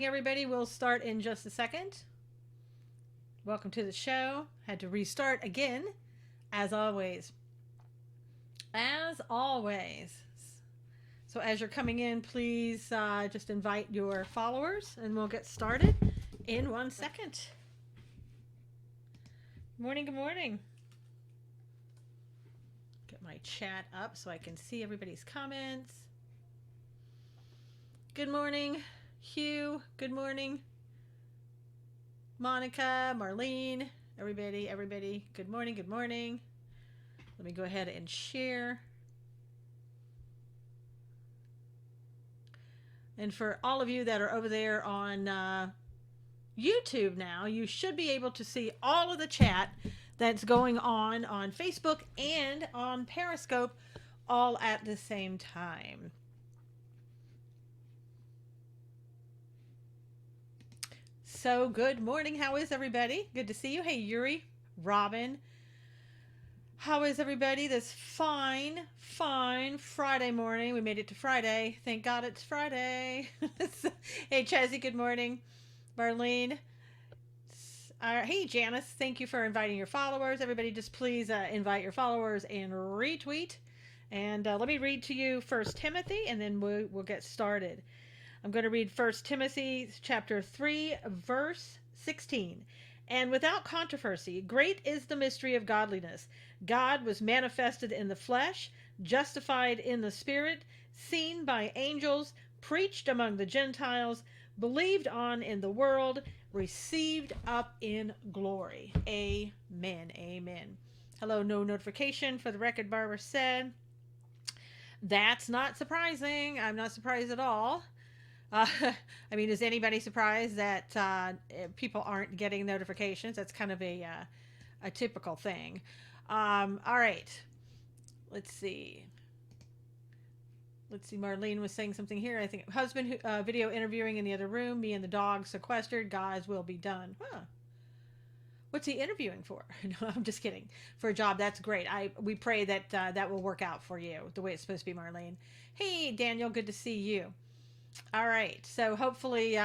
Everybody, we'll start in just a second. Welcome to the show. Had to restart again, as always. As always. So, as you're coming in, please just invite your followers and we'll get started in 1 second. Good morning, good morning. Get my chat up so I can see everybody's comments. Good morning, Hugh. Good morning, Monica, Marlene, everybody. Good morning, good morning. Let me go ahead and share. And for all of you that are over there on YouTube now, you should be able to see all of the chat that's going on Facebook and on Periscope all at the same time. So, good morning. How is everybody? Good to see you. Hey, Yuri, Robin. How is everybody this fine Friday morning? We made it to Friday. Thank God it's Friday. Hey, Chazzy, good morning. Marlene. Hey, Janice, thank you for inviting your followers. Everybody, just please invite your followers and retweet. And let me read to you First Timothy, and then we'll get started. I'm going to read First Timothy chapter 3, verse 16. And without controversy, great is the mystery of godliness. God was manifested in the flesh, justified in the spirit, seen by angels, preached among the Gentiles, believed on in the world, received up in glory. Amen. Amen. Hello, no notification for the record, Barbara said. That's not surprising. I'm not surprised at all. I mean, is anybody surprised that people aren't getting notifications? That's kind of a typical thing. All right. Let's see. Marlene was saying something here. I think husband video interviewing in the other room. Me and the dog sequestered. God's will be done. Huh. What's he interviewing for? No, I'm just kidding. For a job, that's great. We pray that that will work out for you the way it's supposed to be, Marlene. Hey, Daniel, good to see you. All right. So hopefully,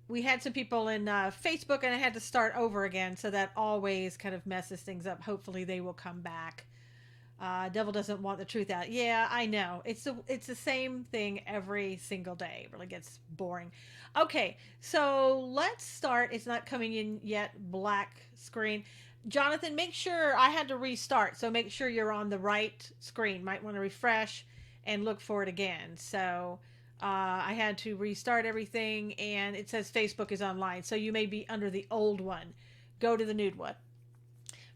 we had some people in Facebook, and I had to start over again. So that always kind of messes things up. Hopefully, they will come back. Devil doesn't want the truth out. Yeah, I know. It's the same thing every single day. It really gets boring. Okay, so let's start. It's not coming in yet. Black screen. Jonathan, make sure I had to restart. So make sure you're on the right screen. Might want to refresh and look for it again. So I had to restart everything, and it says Facebook is online. So you may be under the old one. Go to the new one.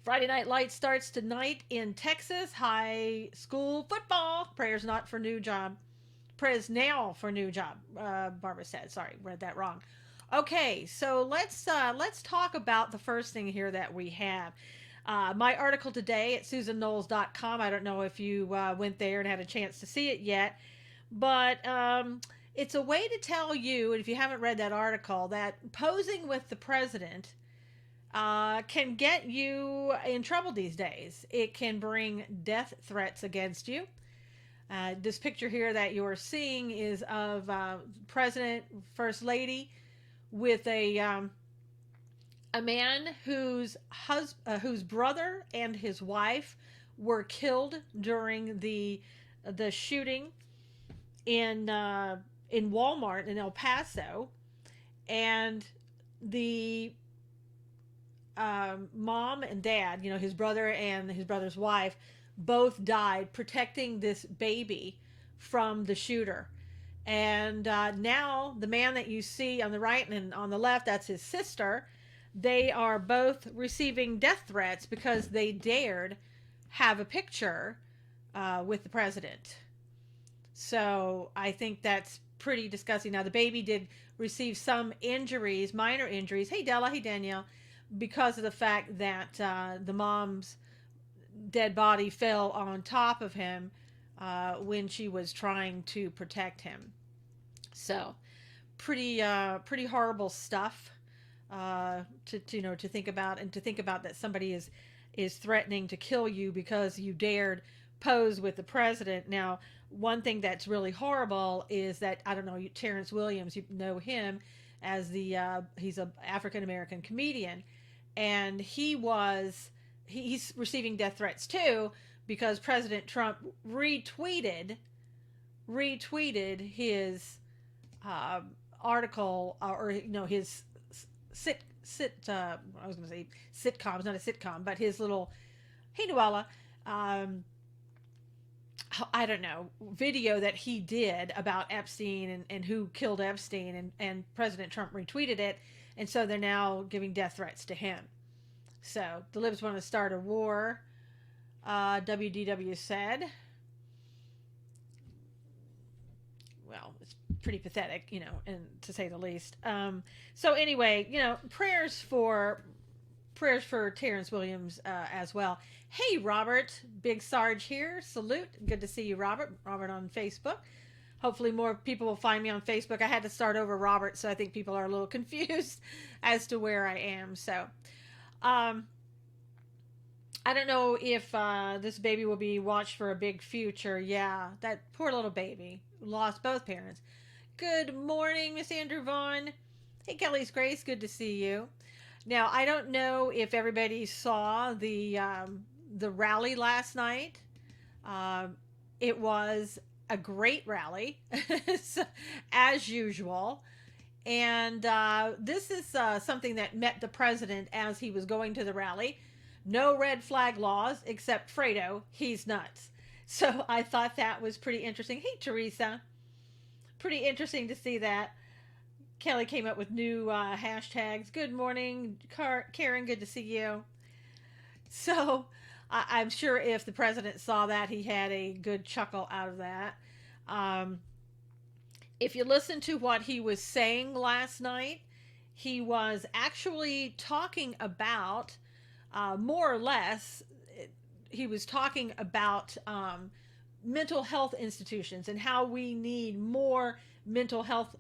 Friday Night Lights starts tonight in Texas. High school football. Prayers not for new job. Prayers now for new job. Barbara said. Sorry, read that wrong. Okay, so let's talk about the first thing here that we have. My article today at susanknowles.com. I don't know if you went there and had a chance to see it yet, but it's a way to tell you, and if you haven't read that article, that posing with the president can get you in trouble these days. It can bring death threats against you. This picture here that you're seeing is of President, First Lady, with a man whose brother and his wife were killed during the shooting in Walmart in El Paso, and the mom and dad, his brother and his brother's wife, both died protecting this baby from the shooter. And now the man that you see on the right and on the left, that's his sister. They are both receiving death threats because they dared have a picture with the president. So I think that's pretty disgusting. Now, the baby did receive some injuries, minor injuries. Hey, Della. Hey, Danielle. Because of the fact that the mom's dead body fell on top of him when she was trying to protect him. So, pretty horrible stuff to think about, and to think about that somebody is threatening to kill you because you dared pose with the president. Now, one thing that's really horrible is that, I don't know, Terrence Williams, you know him as he's a African American comedian, and he's receiving death threats too because President Trump retweeted his uh, article, or his I was going to say sitcom, it's not a sitcom, but his little, hey Noella, um, I don't know, video that he did about Epstein and who killed Epstein, and President Trump retweeted it, and so they're now giving death threats to him. So the libs want to start a war. WDW said, well, it's pretty pathetic, and to say the least. So anyway, prayers for Terrence Williams as well. Hey, Robert, Big Sarge here. Salute. Good to see you, Robert. Robert on Facebook. Hopefully more people will find me on Facebook. I had to start over, Robert, so I think people are a little confused as to where I am. So, I don't know if this baby will be watched for a big future. Yeah, that poor little baby lost both parents. Good morning, Miss Andrew Vaughn. Hey, Kelly's Grace. Good to see you. Now, I don't know if everybody saw the rally last night. It was a great rally, as usual. And this is something that met the president as he was going to the rally. No red flag laws, except Fredo. He's nuts. So I thought that was pretty interesting. Hey, Teresa. Pretty interesting to see that. Kelly came up with new hashtags. Good morning, Karen. Good to see you. So I'm sure if the president saw that, he had a good chuckle out of that. Um, if you listen to what he was saying last night, he was actually talking about, more or less, he was talking about mental health institutions and how we need more mental health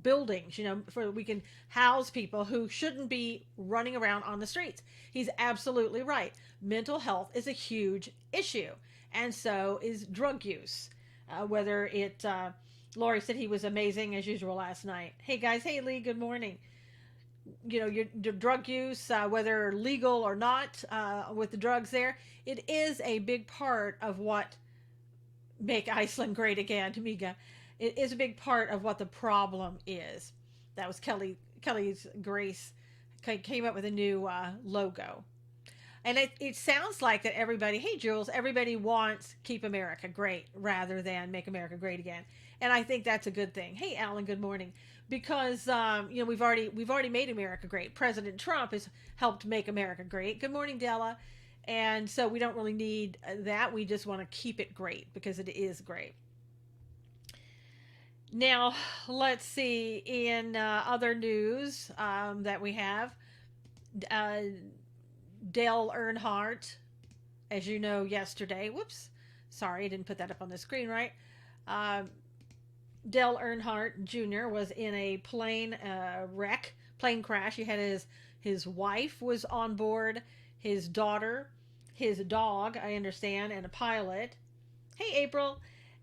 buildings, for we can house people who shouldn't be running around on the streets. He's absolutely right. Mental health is a huge issue, and so is drug use. Whether it, Lori said he was amazing as usual last night. Hey guys, hey Lee, good morning. Your drug use, whether legal or not, with the drugs there, it is a big part of what make Iceland great again, Tamiga. It is a big part of what the problem is. That was Kelly's Grace came up with a new logo. And it sounds like that everybody, hey Jules, everybody wants Keep America Great rather than Make America Great Again. And I think that's a good thing. Hey Alan, good morning. Because we've already made America great. President Trump has helped make America great. Good morning, Della. And so we don't really need that. We just want to keep it great because it is great. Now, let's see. In other news that we have, uh, Dale Earnhardt, as you know, yesterday. Whoops. Sorry, I didn't put that up on the screen right. Uh, Dale Earnhardt Jr. was in a plane plane crash. He had his wife was on board, his daughter, his dog, I understand, and a pilot. Hey, April.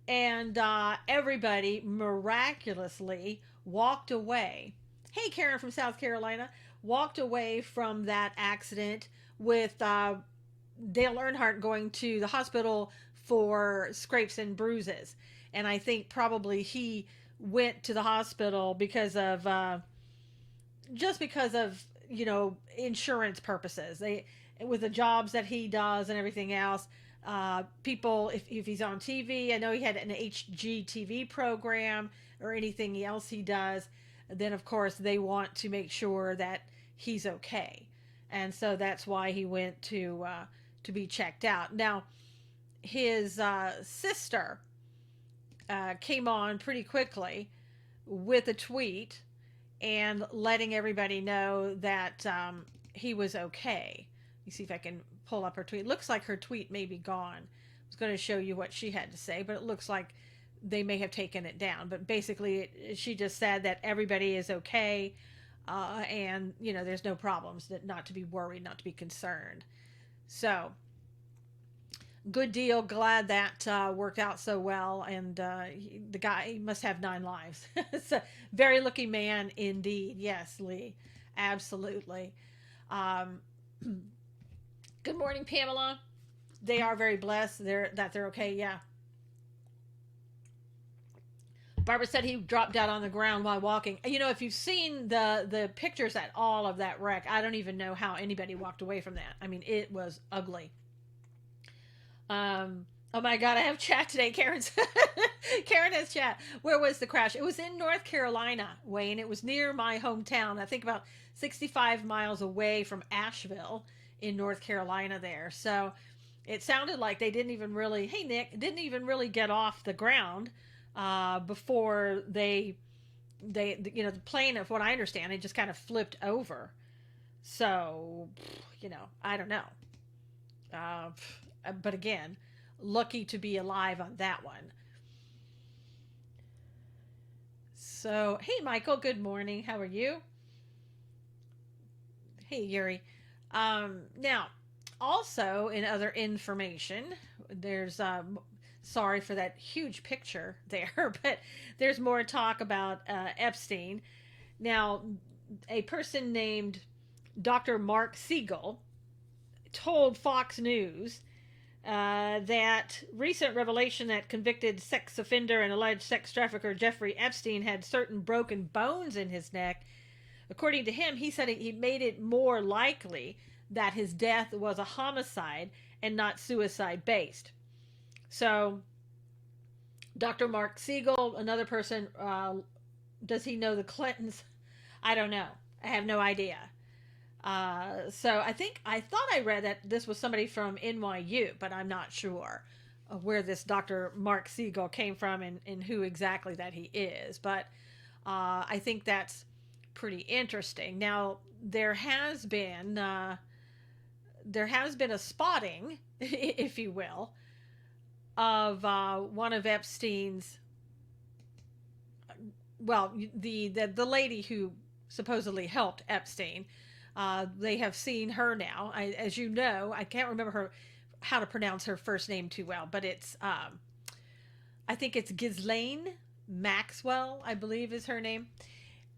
And everybody miraculously walked away. Hey, Karen from South Carolina. Walked away from that accident with Dale Earnhardt going to the hospital for scrapes and bruises. And I think probably he went to the hospital because of just because of insurance purposes. They, with the jobs that he does and everything else, people, if he's on TV, I know he had an HGTV program or anything else he does, then of course they want to make sure that he's okay, and so that's why he went to be checked out. Now his sister came on pretty quickly with a tweet and letting everybody know that he was okay. Let me see if I can pull up her tweet. It looks like her tweet may be gone. I was going to show you what she had to say, but it looks like they may have taken it down. But basically, she just said that everybody is okay, and there's no problems, that not to be worried, not to be concerned. So Good deal. Glad that worked out so well. And the guy must have 9 lives. It's a very lucky man indeed. Yes, Lee. Absolutely. Um, good morning, Pamela. They are very blessed. They're okay. Yeah. Barbara said he dropped out on the ground while walking. You know, if you've seen the pictures at all of that wreck, I don't even know how anybody walked away from that. I mean, it was ugly. Oh my God, I have chat today. Karen has chat. Where was the crash? It was in North Carolina, Wayne. It was near my hometown. I think about 65 miles away from Asheville in North Carolina there. So it sounded like they didn't even really, hey Nick, didn't even really get off the ground before the plane, of what I understand, it just kind of flipped over. So, I don't know. Uh, but again, lucky to be alive on that one. So, hey, Michael, good morning. How are you? Hey, Yuri. Now, also in other information, there's sorry for that huge picture there, but there's more talk about Epstein. Now, a person named Dr. Mark Siegel told Fox News that recent revelation that convicted sex offender and alleged sex trafficker Jeffrey Epstein had certain broken bones in his neck. According to him, he said he made it more likely that his death was a homicide and not suicide based. So, Dr. Mark Siegel, another person, does he know the Clintons? I don't know. I have no idea. So I thought I read that this was somebody from NYU, but I'm not sure where this Dr. Mark Siegel came from and who exactly that he is. But I think that's pretty interesting. Now there has been a spotting, if you will, of one of Epstein's. Well, the lady who supposedly helped Epstein. They have seen her now. As you know, I can't remember her how to pronounce her first name too well, but it's I think it's Ghislaine Maxwell, I believe is her name,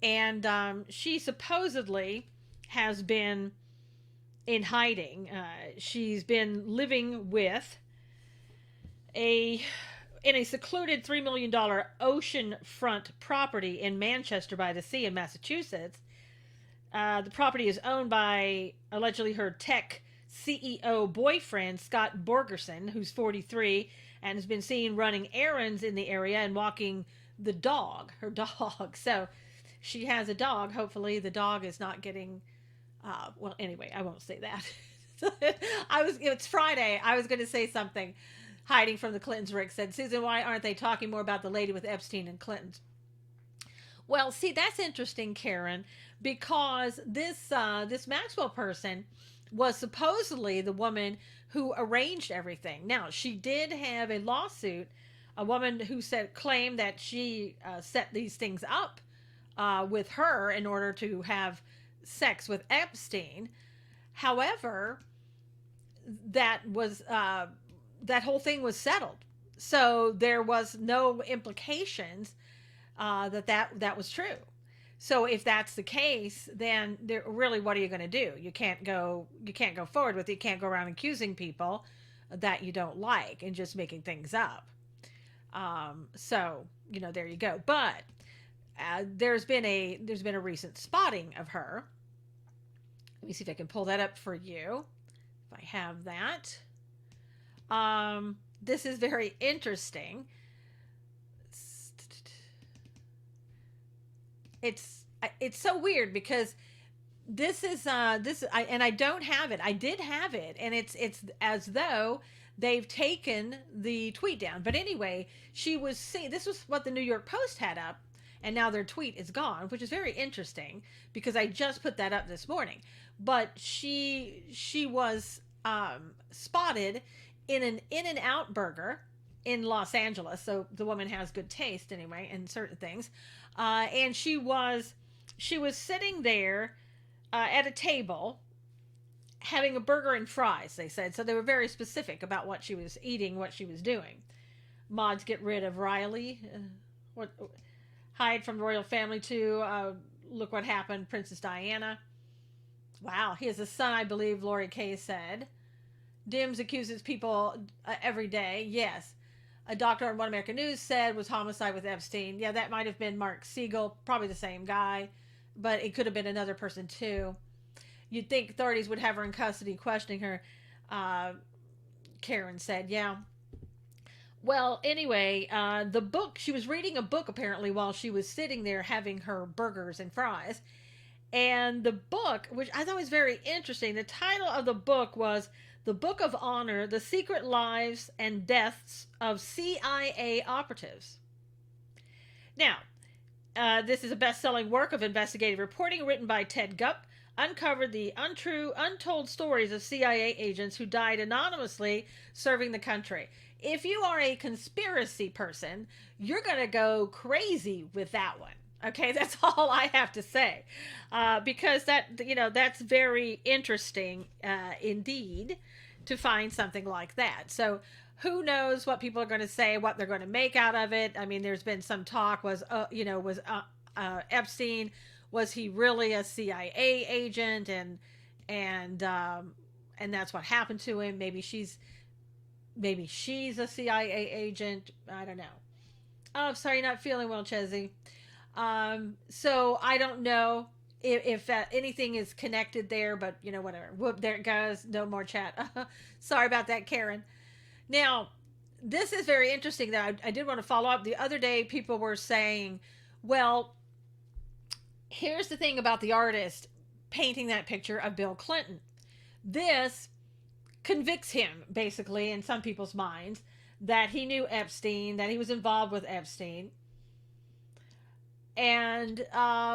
and she supposedly has been in hiding. She's been living with a in a secluded $3 million oceanfront property in Manchester by the Sea in Massachusetts. The property is owned by allegedly her tech CEO boyfriend, Scott Borgerson, who's 43 and has been seen running errands in the area and walking her dog. So she has a dog. Hopefully, the dog is not getting. Well, anyway, I won't say that. It's Friday. I was going to say something. Hiding from the Clintons, Rick said. Susan, why aren't they talking more about the lady with Epstein and Clinton? Well, see, that's interesting, Karen, because this Maxwell person was supposedly the woman who arranged everything. Now, she did have a lawsuit, a woman who claimed that she set these things up with her in order to have sex with Epstein. However, that whole thing was settled, so there was no implications that was true. So if that's the case, then really, what are you going to do? You can't go forward with it. You can't go around accusing people that you don't like and just making things up. So there you go. But there's been a recent spotting of her. Let me see if I can pull that up for you. If I have that. This is very interesting. It's so weird because I don't have it. I did have it, and it's as though they've taken the tweet down. But anyway, this was what the New York Post had up, and now their tweet is gone, which is very interesting because I just put that up this morning. But she was spotted in an In-N-Out burger in Los Angeles. So the woman has good taste anyway in certain things. And she was sitting there at a table having a burger and fries, they said. So they were very specific about what she was eating, what she was doing. Mods get rid of Riley. What hide from the royal family too. Look what happened, Princess Diana. Wow, he has a son, I believe. Lori Kay said. Dims accuses people every day. Yes, a doctor on One American News said was homicide with Epstein. Yeah, that might have been Mark Siegel, probably the same guy, but it could have been another person too. You'd think authorities would have her in custody, questioning her. Uh, Karen said, "Yeah." Well, anyway, the book, she was reading a book apparently while she was sitting there having her burgers and fries. And the book, which I thought was very interesting, the title of the book was The Book of Honor: The Secret Lives and Deaths of CIA Operatives. Now, this is a best selling work of investigative reporting written by Ted Gupp, uncovered the untrue, untold stories of CIA agents who died anonymously serving the country. If you are a conspiracy person, you're going to go crazy with that one. Okay, that's all I have to say, because that's very interesting indeed to find something like that. So who knows what people are going to say, what they're going to make out of it. I mean, there's been some talk was Epstein, was he really a CIA agent, and that's what happened to him. Maybe she's a CIA agent. I don't know. Oh, sorry, not feeling well, Chezzy. So I don't know if anything is connected there, but whatever. Whoop, there it goes. No more chat. Sorry about that, Karen. Now, this is very interesting that I did want to follow up. The other day, people were saying, well, here's the thing about the artist painting that picture of Bill Clinton. This convicts him, basically, in some people's minds, that he knew Epstein, that he was involved with Epstein. And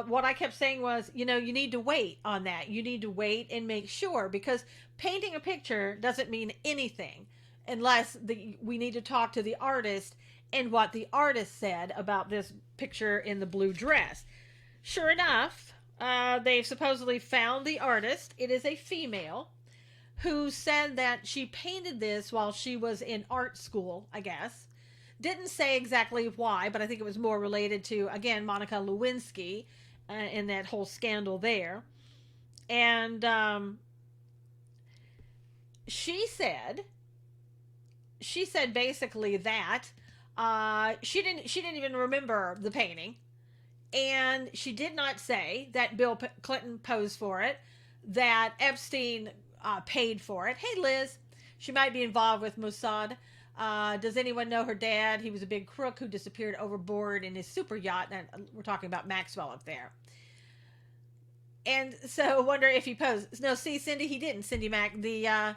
what I kept saying was, you need to wait on that. You need to wait and make sure, because painting a picture doesn't mean anything unless we need to talk to the artist and what the artist said about this picture in the blue dress. Sure enough, they've supposedly found the artist. It is a female who said that she painted this while she was in art school, I guess. Didn't say exactly why, but I think it was more related to, again, Monica Lewinsky and that whole scandal there. And she said basically that she didn't even remember the painting, and she did not say that Bill Clinton posed for it, that Epstein paid for it. Hey, Liz, she might be involved with Mossad. Does anyone know her dad? He was a big crook who disappeared overboard in his super yacht. And we're talking about Maxwell up there. And so wonder if he posed. No, see, Cindy, he didn't. Cindy Mac, the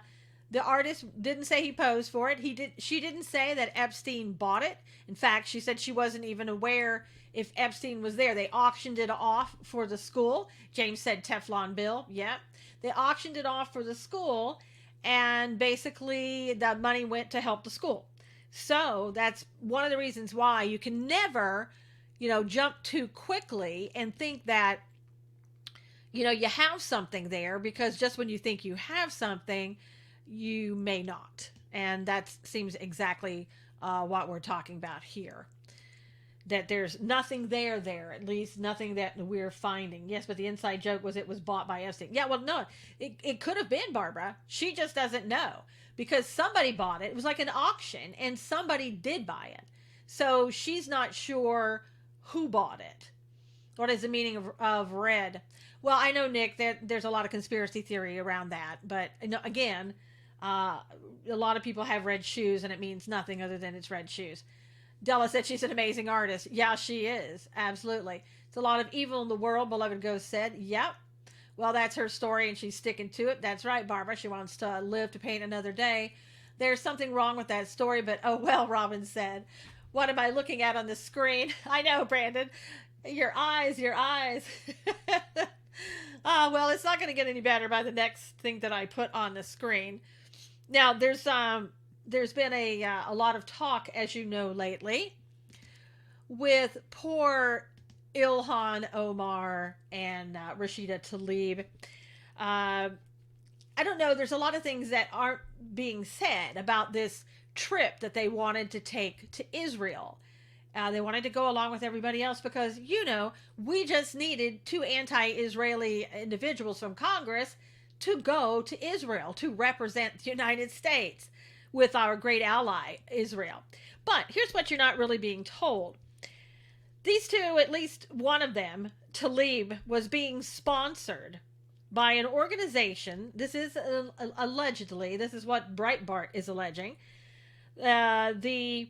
artist didn't say he posed for it. She didn't say that Epstein bought it. In fact, she said she wasn't even aware if Epstein was there. They auctioned it off for the school. James said Teflon Bill. Yeah. They auctioned it off for the school, and basically the money went to help the school. So that's one of the reasons why you can never, jump too quickly and think that, you have something there, because just when you think you have something, you may not. And that seems exactly what we're talking about here. That there's nothing there, at least nothing that we're finding. Yes, but the inside joke was it was bought by Epstein. Yeah, well, no, it could have been Barbara. She just doesn't know, because somebody bought it. It was like an auction, and somebody did buy it. So she's not sure who bought it. What is the meaning of red? Well, I know, Nick, that there's a lot of conspiracy theory around that. But again, a lot of people have red shoes, and it means nothing other than it's red shoes. Della said she's an amazing artist. Yeah, she is. Absolutely. It's a lot of evil in the world, Beloved Ghost said. Yep. Well, that's her story, and she's sticking to it. That's right, Barbara. She wants to live to paint another day. There's something wrong with that story, but oh well, Robin said. What am I looking at on the screen? I know, Brandon. Your eyes. Well, it's not going to get any better by the next thing that I put on the screen. Now, there's been a lot of talk, as you know, lately with poor Ilhan Omar and Rashida Tlaib. I don't know. There's a lot of things that aren't being said about this trip that they wanted to take to Israel. They wanted to go along with everybody else because, we just needed two anti Israeli individuals from Congress to go to Israel to represent the United States with our great ally, Israel. But here's what you're not really being told. These two, at least one of them, Talib, was being sponsored by an organization. This is allegedly, this is what Breitbart is alleging. The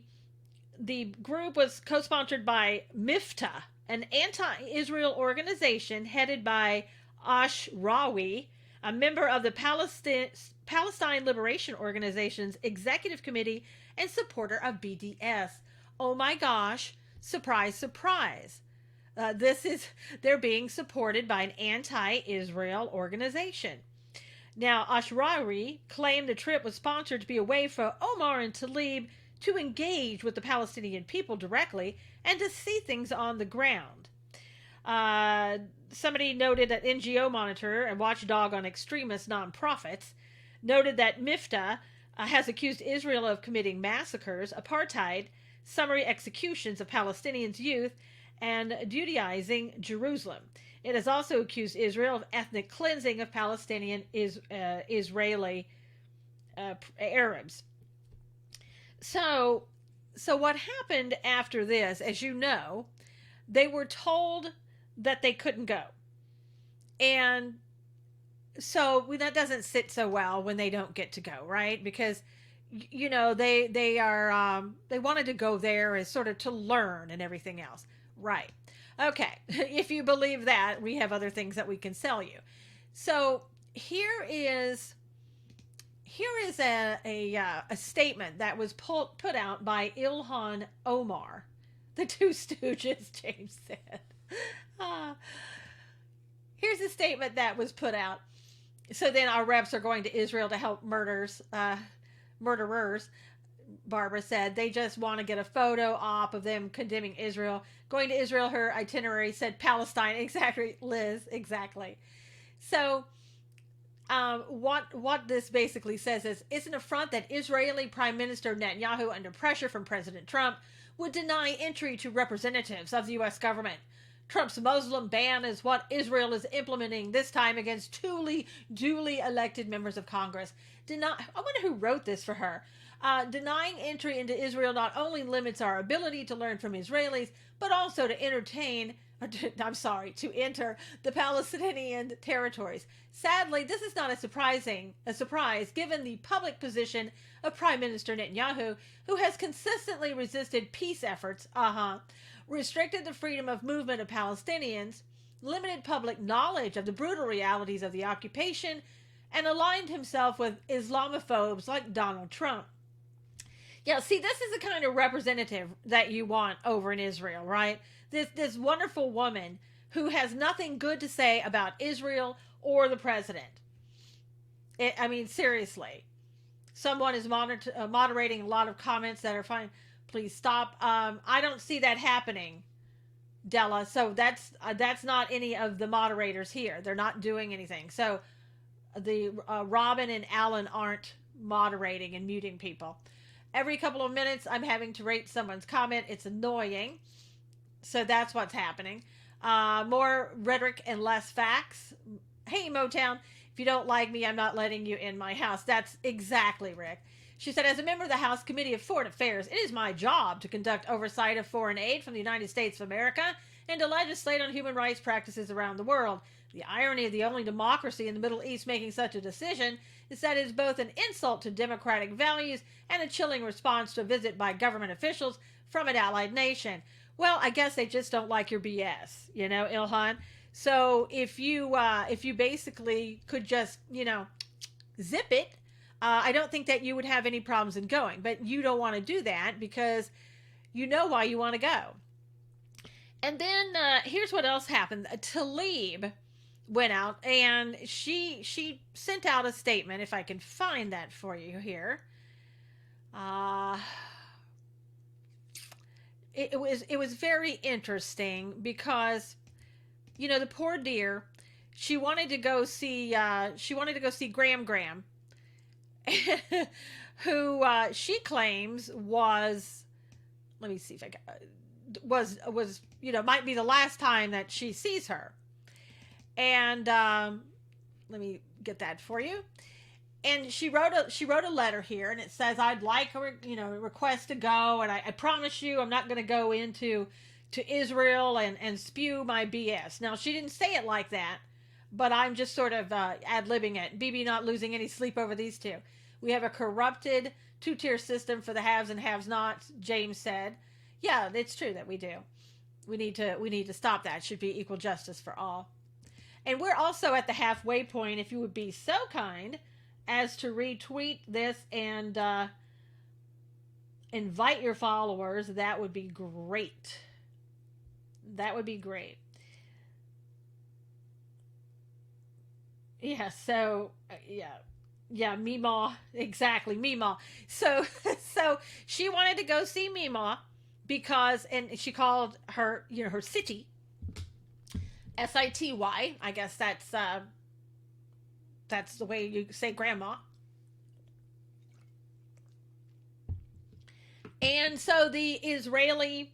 group was co-sponsored by MIFTA, an anti-Israel organization headed by Ashrawi, a member of the Palestine Liberation Organization's executive committee and supporter of BDS. Oh my gosh, surprise, surprise. They're being supported by an anti-Israel organization. Now, Ashrawi claimed the trip was sponsored to be a way for Omar and Talib to engage with the Palestinian people directly and to see things on the ground. Somebody noted that NGO Monitor, a watchdog on extremist nonprofits, noted that MIFTA has accused Israel of committing massacres, apartheid, summary executions of Palestinians' youth, and Judaizing Jerusalem. It has also accused Israel of ethnic cleansing of Palestinian Israeli Arabs. So what happened after this, as you know, they were told that they couldn't go. And so that doesn't sit so well when they don't get to go, right? Because they are they wanted to go there as sort of to learn and everything else. Right. Okay. If you believe that, we have other things that we can sell you. So here is a statement that was put out by Ilhan Omar, the Two Stooges. James said. Here's a statement that was put out. So then our reps are going to Israel to help murderers. Barbara said they just want to get a photo op of them condemning Israel. Going to Israel, her itinerary said Palestine. Exactly, Liz. Exactly. So what this basically says is, it's an affront that Israeli Prime Minister Netanyahu, under pressure from President Trump, would deny entry to representatives of the U.S. government. Trump's Muslim ban is what Israel is implementing, this time against duly elected members of Congress. I wonder who wrote this for her. Denying entry into Israel not only limits our ability to learn from Israelis, but also to enter the Palestinian territories. Sadly, this is not a surprise given the public position of Prime Minister Netanyahu, who has consistently resisted peace efforts, restricted the freedom of movement of Palestinians, limited public knowledge of the brutal realities of the occupation, and aligned himself with Islamophobes like Donald Trump. Yeah, see, this is the kind of representative that you want over in Israel, right? This wonderful woman who has nothing good to say about Israel or the president. Seriously. Someone is moderating a lot of comments that are fine. Please stop. I don't see that happening, Della. So that's not any of the moderators here. They're not doing anything. So the Robin and Alan aren't moderating and muting people. Every couple of minutes, I'm having to rate someone's comment. It's annoying. So that's what's happening. More rhetoric and less facts. Hey, Motown, if you don't like me, I'm not letting you in my house. That's exactly, Rick. She said, as a member of the House Committee of Foreign Affairs, it is my job to conduct oversight of foreign aid from the United States of America and to legislate on human rights practices around the world. The irony of the only democracy in the Middle East making such a decision is that it is both an insult to democratic values and a chilling response to a visit by government officials from an allied nation. Well, I guess they just don't like your BS, Ilhan. So if you basically could just, zip it, I don't think that you would have any problems in going. But you don't want to do that because you know why you want to go. And then here's what else happened. Talib went out and she sent out a statement. If I can find that for you here. It was very interesting because, the poor dear, She wanted to go see. She wanted to go see Graham Graham, who she claims was. Let me see if I can, was might be the last time that she sees her, and let me get that for you. And she wrote a letter here, and it says, "I'd like a request to go, and I promise you, I'm not going to go into to Israel and spew my BS." Now, she didn't say it like that, but I'm just sort of ad libbing it. BB not losing any sleep over these two. We have a corrupted two-tier system for the haves and have-nots. James said, "Yeah, it's true that we do. We need to stop that. It should be equal justice for all." And we're also at the halfway point. If you would be so kind as to retweet this and invite your followers, that would be great. That would be great. Yeah, so yeah, Mima, exactly, Mima. So so she wanted to go see Mima because, and she called her, her city City. I guess that's the way you say grandma. And so the Israeli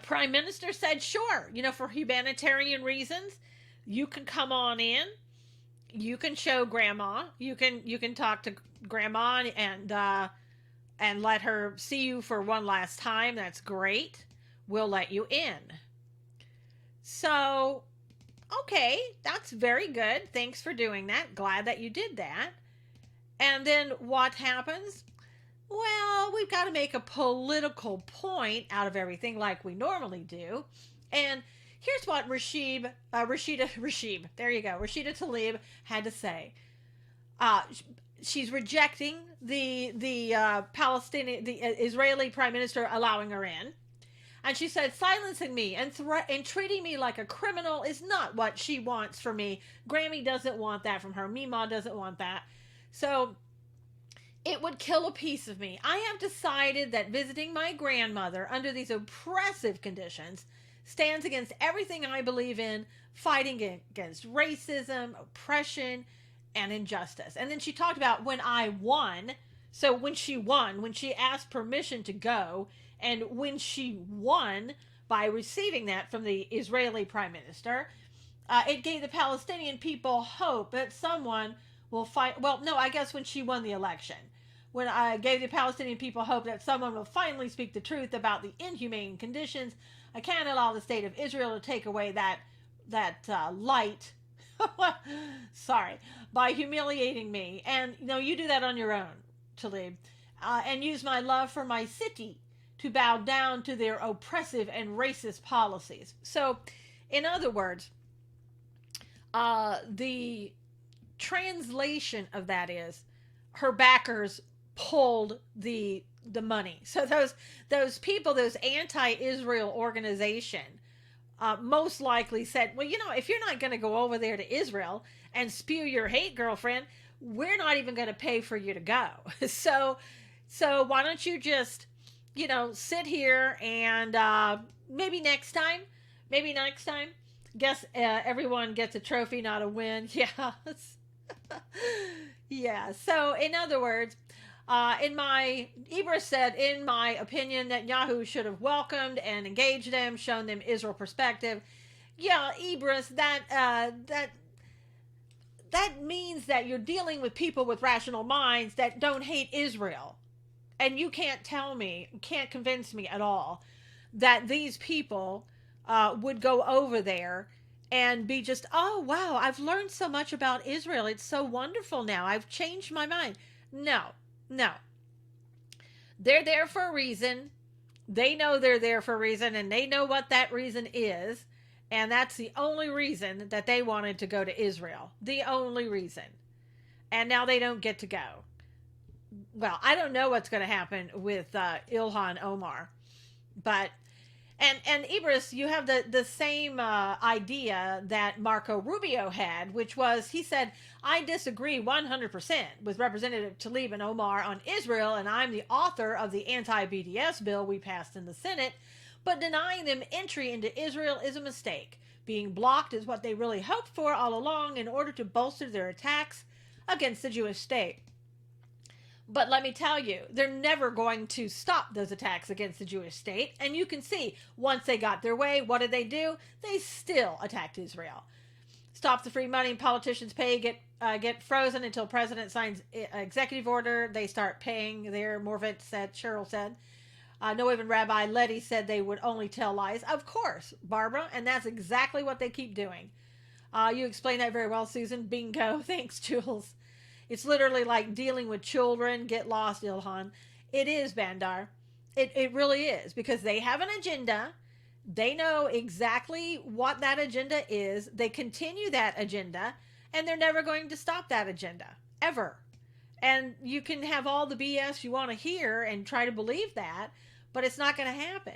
prime minister said, "Sure, for humanitarian reasons, you can come on in. You can show grandma. You can talk to grandma and let her see you for one last time. That's great. We'll let you in." So, okay, that's very good. Thanks for doing that. Glad that you did that. And then what happens? Well, we've got to make a political point out of everything like we normally do. And here's what Rashida, there you go, Rashida Tlaib had to say. Uh, she's rejecting the Palestinian, the Israeli prime minister allowing her in. And she said, "Silencing me and treating me like a criminal is not what she wants from me. Grammy doesn't want that from her. Mima doesn't want that. So it would kill a piece of me. I have decided that visiting my grandmother under these oppressive conditions stands against everything I believe in, fighting against racism, oppression, and injustice." And then she talked about when I won. So when she won, when she asked permission to go, and when she won by receiving that from the Israeli prime minister, it gave the Palestinian people hope that someone will fight. Well, no, I guess when she won the election, when I gave the Palestinian people hope that someone will finally speak the truth about the inhumane conditions. I can't allow the state of Israel to take away that light. Sorry, by humiliating me, and you do that on your own, Talib, and use my love for my city to bow down to their oppressive and racist policies. So, in other words, the translation of that is her backers pulled the money. So those people, those anti-Israel organization, most likely said, "Well, if you're not going to go over there to Israel and spew your hate, girlfriend, we're not even going to pay for you to go. So why don't you just sit here and maybe next time, guess everyone gets a trophy, not a win." Yeah. Yeah. So in other words, Ibris said, "In my opinion, Netanyahu should have welcomed and engaged them, shown them Israel perspective." Yeah, Ibris, that means that you're dealing with people with rational minds that don't hate Israel. And you can't can't convince me at all that these people would go over there and be just, "Oh, wow, I've learned so much about Israel. It's so wonderful now. I've changed my mind." No, no. They're there for a reason. They know they're there for a reason, and they know what that reason is. And that's the only reason that they wanted to go to Israel. The only reason. And now they don't get to go. Well, I don't know what's going to happen with Ilhan Omar, but and Ibris, you have the same idea that Marco Rubio had, which was, he said, "I disagree 100% with Representative Tlaib and Omar on Israel, and I'm the author of the anti-BDS bill we passed in the Senate, but denying them entry into Israel is a mistake. Being blocked is what they really hoped for all along in order to bolster their attacks against the Jewish state. But let me tell you, they're never going to stop those attacks against the Jewish state. And you can see, once they got their way, what did they do? They still attacked Israel. Stop the free money politicians pay get frozen until president signs executive order. They start paying there. Morvitz said, Cheryl said. No, even Rabbi Letty said they would only tell lies. Of course, Barbara, and that's exactly what they keep doing. You explained that very well, Susan. Bingo. Thanks, Jules. It's literally like dealing with children. Get lost, Ilhan. It is, Bandar. It really is, because they have an agenda. They know exactly what that agenda is. They continue that agenda, and they're never going to stop that agenda, ever. And you can have all the BS you want to hear and try to believe that, but it's not going to happen.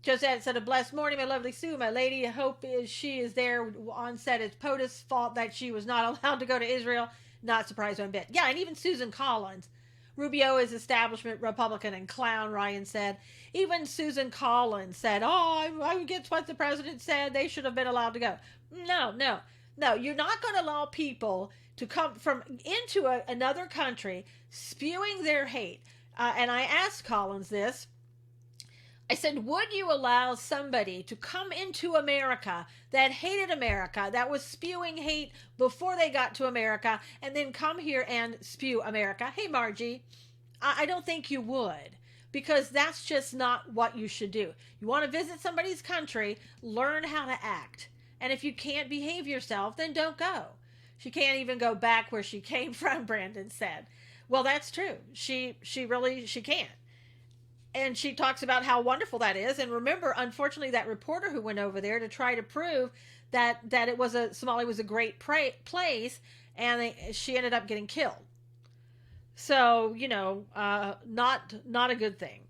Josette said, a blessed morning, my lovely Sue, my lady. I hope she is there on set. It's POTUS' fault that she was not allowed to go to Israel. Not surprised one bit. Yeah, and even Susan Collins. Rubio is establishment Republican and clown, Ryan said. Even Susan Collins said, I guess what the president said. They should have been allowed to go. No. You're not going to allow people to come from into another country spewing their hate. And I asked Collins this. I said, would you allow somebody to come into America that hated America, that was spewing hate before they got to America, and then come here and spew America? Hey, Margie, I don't think you would, because that's just not what you should do. You want to visit somebody's country, learn how to act. And if you can't behave yourself, then don't go. She can't even go back where she came from, Brandon said. Well, that's true. She can't. And she talks about how wonderful that is. And remember, unfortunately, that reporter who went over there to try to prove that Somalia was a great place, and she ended up getting killed. So, not a good thing.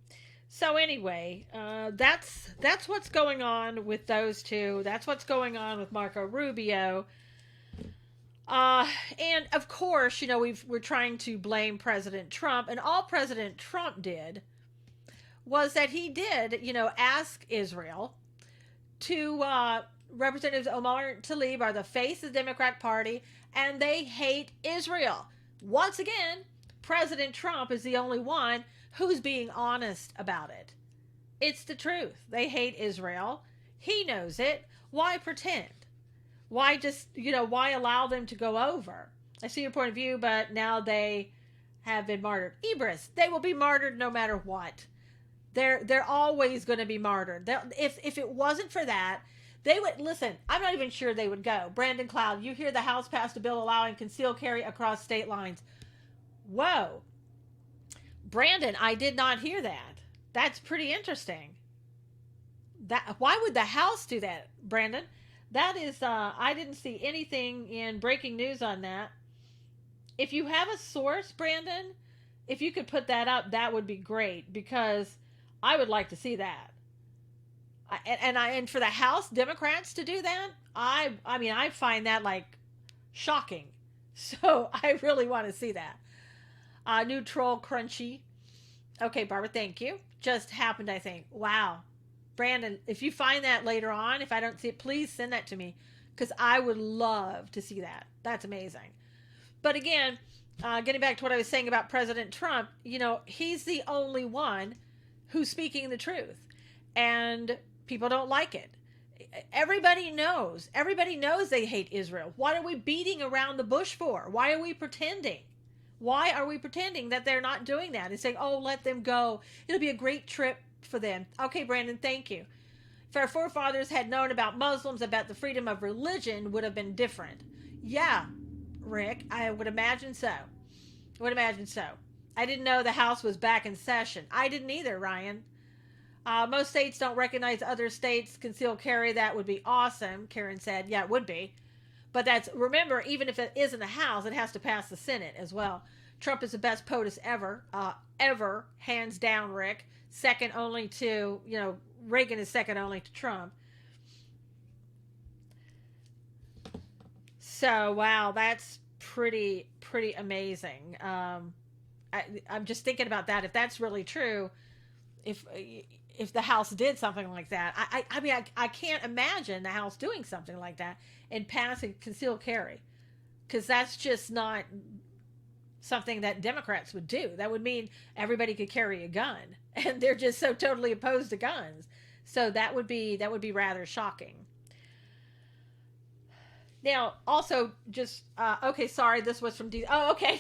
So anyway, that's what's going on with those two. That's what's going on with Marco Rubio. And of course, we're trying to blame President Trump, and all President Trump did was that he did, ask Israel to, Representatives Omar Tlaib are the face of the Democrat Party, and they hate Israel. Once again, President Trump is the only one who's being honest about it. It's the truth. They hate Israel. He knows it. Why pretend? Why just, why allow them to go over? I see your point of view, but now they have been martyred. Ibris, they will be martyred no matter what. They're always going to be martyred. If it wasn't for that, they would listen. I'm not even sure they would go. Brandon Cloud, you hear the House passed a bill allowing concealed carry across state lines. Whoa, Brandon, I did not hear that. That's pretty interesting. Why would the House do that, Brandon? That is, I didn't see anything in breaking news on that. If you have a source, Brandon, if you could put that up, that would be great, because I would like to see that. And for the House Democrats to do that, I find that like shocking. So I really want to see that. New troll crunchy. Okay, Barbara, thank you. Just happened, I think. Wow. Brandon, if you find that later on, if I don't see it, please send that to me, because I would love to see that. That's amazing. But again, getting back to what I was saying about President Trump, he's the only one who's speaking the truth, and people don't like it. Everybody knows they hate Israel. What are we beating around the bush for? Why are we pretending? Why are we pretending that they're not doing that and saying, oh, let them go? It'll be a great trip for them. Okay, Brandon, thank you. If our forefathers had known about Muslims, about the freedom of religion, would have been different. Yeah, Rick, I would imagine so. I didn't know the House was back in session. I didn't either, Ryan. Most states don't recognize other states' concealed carry. That would be awesome, Karen said. Yeah, it would be. But remember, even if it is in the House, it has to pass the Senate as well. Trump is the best POTUS ever, hands down, Rick. Second only to, Reagan is second only to Trump. So, wow, that's pretty amazing. I'm just thinking about that. If that's really true, if if the House did something like that. I mean, I can't imagine the House doing something like that and passing concealed carry, because that's just not something that Democrats would do. That would mean everybody could carry a gun, and they're just so totally opposed to guns. So that would be rather shocking. Now, also, just okay. Sorry, this was from D. Oh, okay.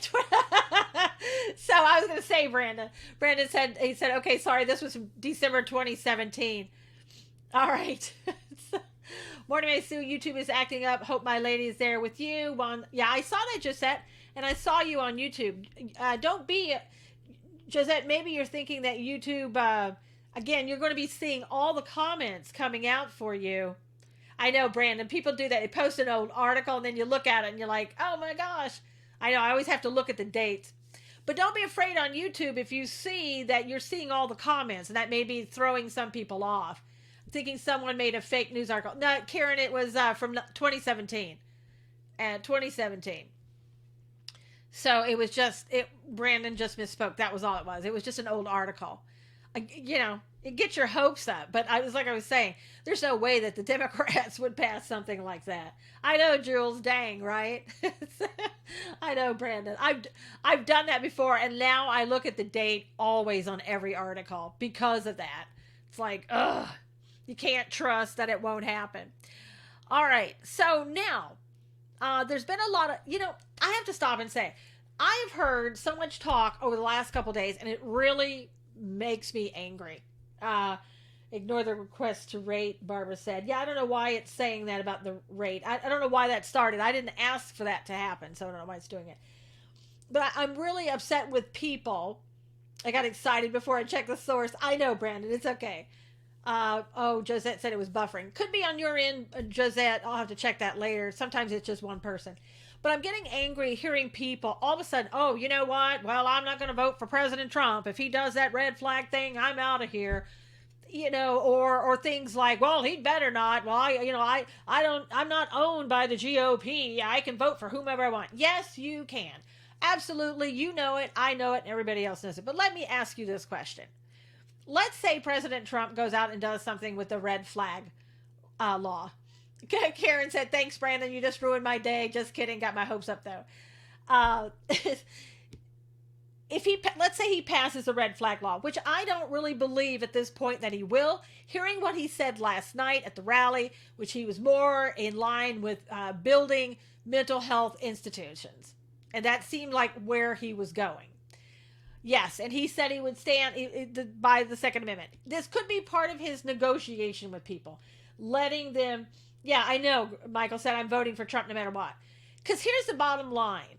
So I was going to say, Brandon. Brandon said okay. Sorry, this was from December 2017. All right. Morning May Sue, YouTube is acting up. Hope my lady is there with you. Yeah, I saw that, Josette, and I saw you on YouTube. Don't be, Josette. Maybe you're thinking that YouTube. Again, you're going to be seeing all the comments coming out for you. I know, Brandon. People do that. They post an old article and then you look at it and you're like, oh my gosh. I know. I always have to look at the dates. But don't be afraid on YouTube if you see that you're seeing all the comments, and that may be throwing some people off. I'm thinking someone made a fake news article. No, Karen, it was from 2017. 2017. So it was Brandon just misspoke. That was all it was. It was just an old article. It gets your hopes up. But I was saying, there's no way that the Democrats would pass something like that. I know, Jules, dang, right? I know, Brandon. I've done that before, and now I look at the date always on every article because of that. It's like, ugh, you can't trust that it won't happen. All right, so now, there's been a lot of, I have to stop and say, I have heard so much talk over the last couple of days, and it really makes me angry. Ignore the request to rate, Barbara said. Yeah, I don't know why it's saying that about the rate. I don't know why that started. I didn't ask for that to happen, so I don't know why it's doing it. But I'm really upset with people. I got excited before I checked the source. I know, Brandon. It's okay. Josette said it was buffering. Could be on your end, Josette. I'll have to check that later. Sometimes it's just one person. But I'm getting angry hearing people all of a sudden, oh, you know what? Well, I'm not going to vote for President Trump. If he does that red flag thing, I'm out of here. Or things like, well, he'd better not. Well, I'm not owned by the GOP. I can vote for whomever I want. Yes, you can. Absolutely. You know it. I know it. And everybody else knows it. But let me ask you this question. Let's say President Trump goes out and does something with the red flag law. Karen said, thanks, Brandon. You just ruined my day. Just kidding. Got my hopes up, though. Let's say he passes the red flag law, which I don't really believe at this point that he will. Hearing what he said last night at the rally, which he was more in line with building mental health institutions. And that seemed like where he was going. Yes, and he said he would stand by the Second Amendment. This could be part of his negotiation with people, letting them... Yeah, I know, Michael said, I'm voting for Trump no matter what. Because here's the bottom line.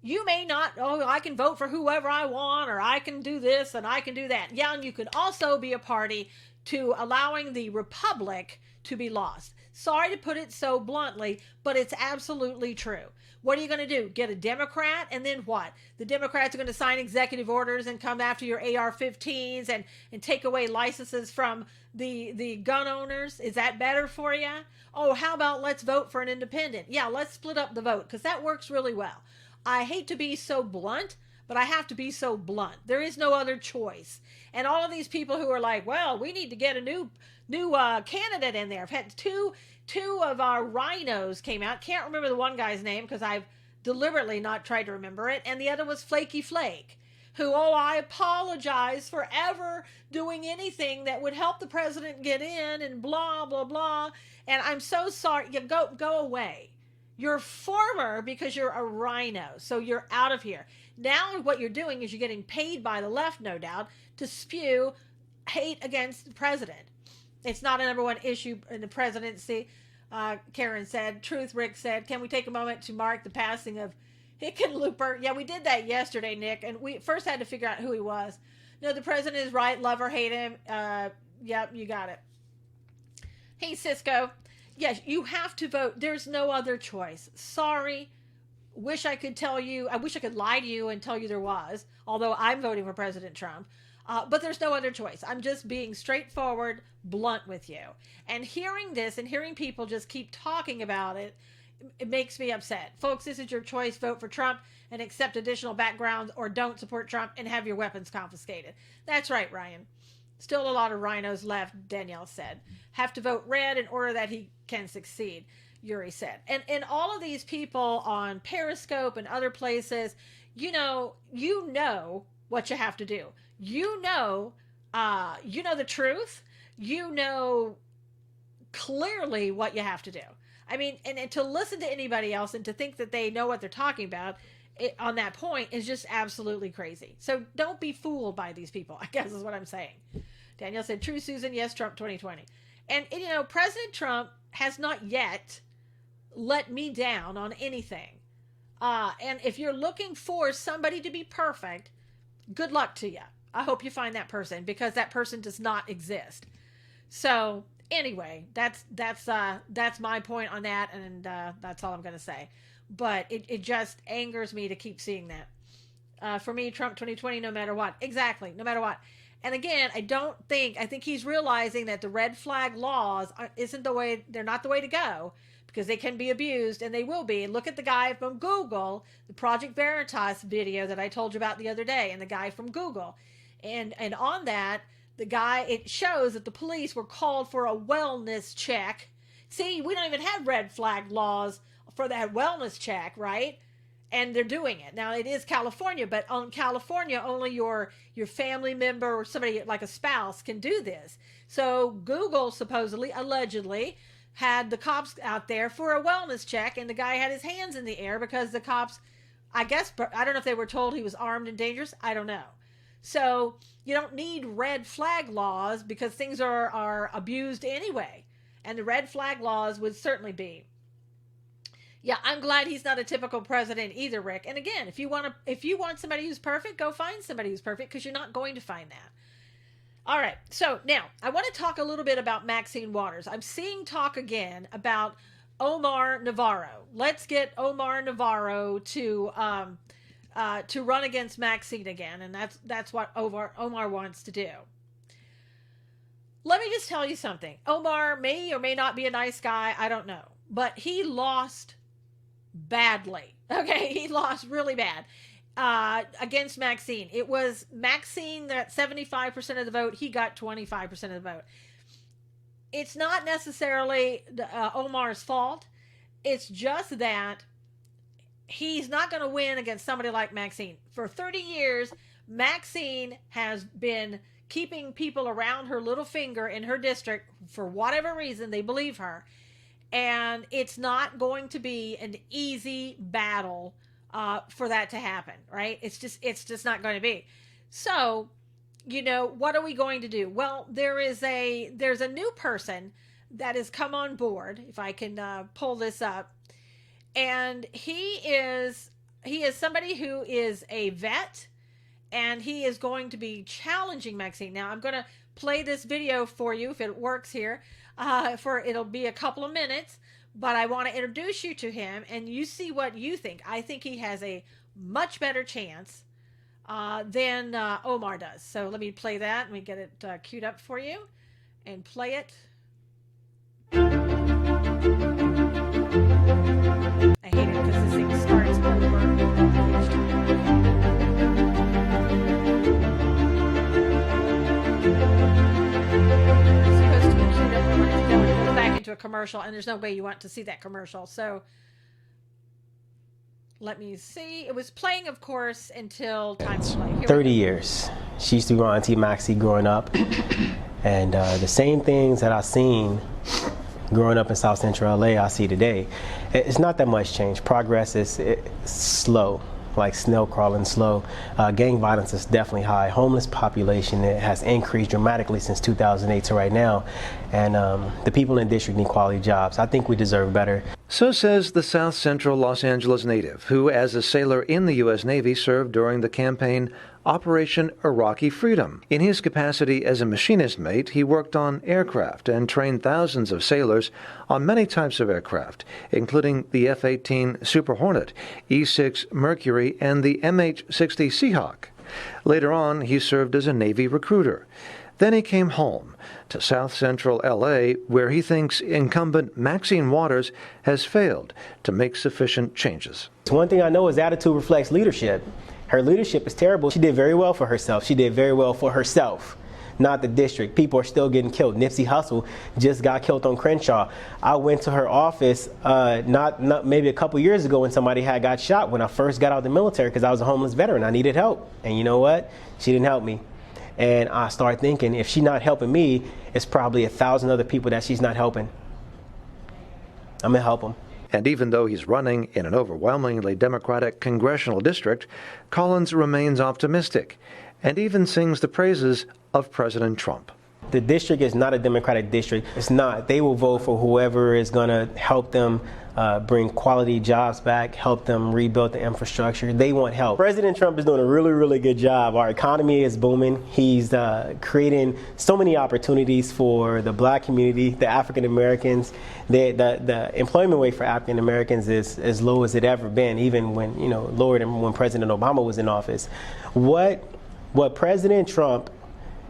You may not, I can vote for whoever I want, or I can do this and I can do that. Yeah, and you could also be a party to allowing the republic to be lost. Sorry to put it so bluntly, but it's absolutely true. What are you going to do? Get a Democrat, and then what? The Democrats are going to sign executive orders and come after your AR-15s and take away licenses from the gun owners? Is that better for you? Oh, how about let's vote for an independent? Yeah, let's split up the vote, because that works really well. I hate to be so blunt, but I have to be so blunt. There is no other choice. And all of these people who are like, well, we need to get a new candidate in there. I've had two of our rhinos came out. Can't remember the one guy's name because I've deliberately not tried to remember it. And the other was Flaky Flake, who, I apologize for ever doing anything that would help the president get in and blah, blah, blah. And I'm so sorry. You go away. You're former because you're a rhino, so you're out of here. Now what you're doing is you're getting paid by the left, no doubt, to spew hate against the president. It's not a number one issue in the presidency, Karen said. Truth, Rick said. Can we take a moment to mark the passing of Hickenlooper? Yeah, we did that yesterday, Nick, and we first had to figure out who he was. No, the president is right. Love or hate him. Yep, you got it. Hey, Cisco. Yes, you have to vote. There's no other choice. Sorry. Wish I could tell you. I wish I could lie to you and tell you there was, although I'm voting for President Trump. But there's no other choice. I'm just being straightforward, blunt with you. And hearing this and hearing people just keep talking about it, it makes me upset. Folks, this is your choice. Vote for Trump and accept additional backgrounds, or don't support Trump and have your weapons confiscated. That's right, Ryan. Still a lot of rhinos left, Danielle said. Have to vote red in order that he can succeed, Yuri said. And all of these people on Periscope and other places, you know what you have to do. You know the truth. You know clearly what you have to do. I mean, and to listen to anybody else and to think that they know what they're talking about on that point is just absolutely crazy. So don't be fooled by these people, I guess is what I'm saying. Danielle said, true, Susan, yes, Trump 2020. And you know, President Trump has not yet let me down on anything. And if you're looking for somebody to be perfect, good luck to you. I hope you find that person, because that person does not exist. So anyway, that's my point on that, and that's all I'm going to say. But it just angers me to keep seeing that. For me, Trump 2020, no matter what. Exactly, no matter what. And again, I think he's realizing that the red flag laws they're not the way to go, because they can be abused, and they will be. And look at the guy from Google, the Project Veritas video that I told you about the other day, and the guy from Google. And on that, it shows that the police were called for a wellness check. See, we don't even have red flag laws for that wellness check, right? And they're doing it. Now, it is California, but on California, only your family member or somebody like a spouse can do this. So Google supposedly, allegedly, had the cops out there for a wellness check, and the guy had his hands in the air because the cops, I don't know if they were told he was armed and dangerous. I don't know. So you don't need red flag laws, because things are abused anyway. And the red flag laws would certainly be. Yeah, I'm glad he's not a typical president either, Rick. And again, if you want somebody who's perfect, go find somebody who's perfect, because you're not going to find that. All right, so now I want to talk a little bit about Maxine Waters. I'm seeing talk again about Omar Navarro. Let's get Omar Navarro to run against Maxine again, and that's what Omar wants to do. Let me just tell you something. Omar may or may not be a nice guy. I don't know, but he lost badly. Okay, he lost really bad. Against Maxine. It was Maxine that 75% of the vote. He got 25% of the vote. It's not necessarily Omar's fault. It's just that he's not going to win against somebody like Maxine. For 30 years, Maxine has been keeping people around her little finger in her district for whatever reason. They believe her. And it's not going to be an easy battle for that to happen, right? It's just not going to be. So, you know, what are we going to do? Well, there's a new person that has come on board, if I can pull this up, and he is somebody who is a vet, and he is going to be challenging Maxine. Now, I'm going to play this video for you if it works here. It'll be a couple of minutes. But I want to introduce you to him, and you see what you think. I think he has a much better chance than Omar does. So let me play that. Let me get it queued up for you and play it. I hate it because this thing starts over each time. Into a commercial, and there's no way you want to see that commercial. So let me see. It was playing, of course, until time to play. 30 years. She used to be my Auntie Maxie growing up, and the same things that I seen growing up in South Central LA, I see today. It's not that much change. Progress is slow, like snail crawling slow. Gang violence is definitely high. Homeless population, it has increased dramatically since 2008 to right now. And the people in the district need quality jobs. I think we deserve better. So says the South Central Los Angeles native, who as a sailor in the U.S. Navy served during the campaign Operation Iraqi Freedom. In his capacity as a machinist mate, he worked on aircraft and trained thousands of sailors on many types of aircraft, including the F-18 Super Hornet, E-6 Mercury, and the MH-60 Seahawk. Later on, he served as a Navy recruiter. Then he came home to South Central L.A., where he thinks incumbent Maxine Waters has failed to make sufficient changes. One thing I know is attitude reflects leadership. Her leadership is terrible. She did very well for herself. She did very well for herself. not the district. People are still getting killed. Nipsey Hussle just got killed on Crenshaw. I went to her office not maybe a couple years ago when somebody had got shot when I first got out of the military because I was a homeless veteran. I needed help. And you know what? She didn't help me. And I started thinking, if she's not helping me, it's probably 1,000 other people that she's not helping. I'm going to help them. And even though he's running in an overwhelmingly Democratic congressional district, Collins remains optimistic and even sings the praises of President Trump. The district is not a Democratic district. It's not. They will vote for whoever is going to help them bring quality jobs back, help them rebuild the infrastructure. They want help. President Trump is doing a really, really good job. Our economy is booming. He's creating so many opportunities for the black community, the African Americans. The employment rate for African Americans is as low as it ever been, even when, lower than when President Obama was in office. What President Trump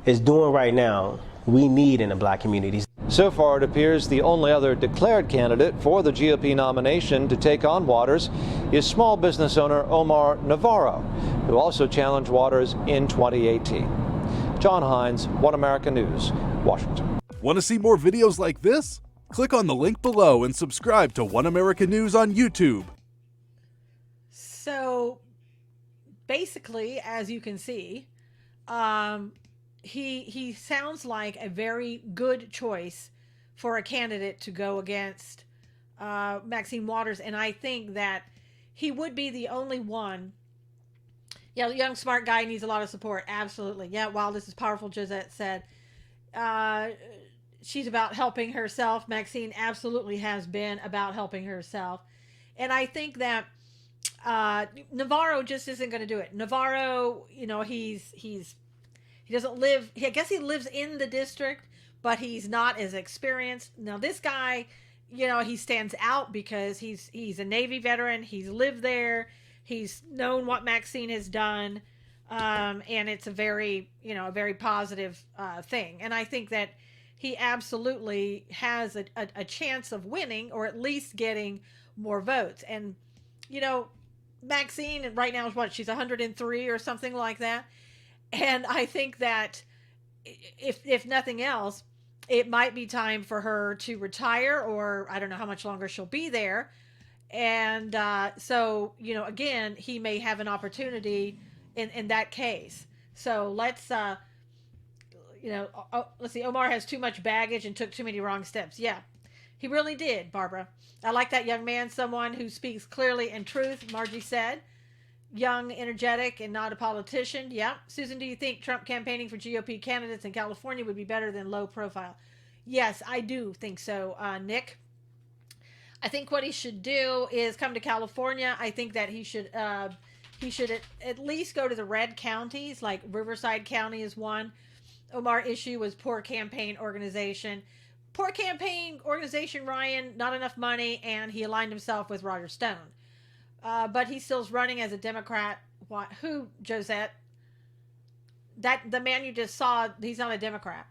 is doing right now, we need in the black communities. So far, it appears the only other declared candidate for the GOP nomination to take on Waters is small business owner Omar Navarro, who also challenged Waters in 2018. John Hines, One America News, Washington. Want to see more videos like this? Click on the link below and subscribe to One America News on YouTube. So basically, as you can see, he sounds like a very good choice for a candidate to go against Maxine Waters, and I think that he would be the only one. Yeah, the young smart guy needs a lot of support. Absolutely. Yeah, wow, this is powerful, Josette said. She's about helping herself. Maxine absolutely has been about helping herself. And I think that Navarro just isn't going to do it. Navarro, he doesn't live, I guess he lives in the district, but he's not as experienced. Now this guy, he stands out because he's a Navy veteran. He's lived there. He's known what Maxine has done. And it's a very positive thing. And I think that he absolutely has a chance of winning, or at least getting more votes. And, Maxine right now is what? She's 103 or something like that. And I think that if nothing else, it might be time for her to retire, or I don't know how much longer she'll be there. And so, again, he may have an opportunity in that case. So let's see. Omar has too much baggage and took too many wrong steps. Yeah, he really did, Barbara. I like that young man, someone who speaks clearly and truth, Margie said. Young, energetic, and not a politician. Yeah. Susan, do you think Trump campaigning for GOP candidates in California would be better than low profile? Yes, I do think so, Nick. I think what he should do is come to California. I think that he should at least go to the red counties, like Riverside County is one. Omar issue was poor campaign organization. Poor campaign organization, Ryan, not enough money, and he aligned himself with Roger Stone. But he still's running as a Democrat. What? Who, Josette? That the man you just saw, he's not a Democrat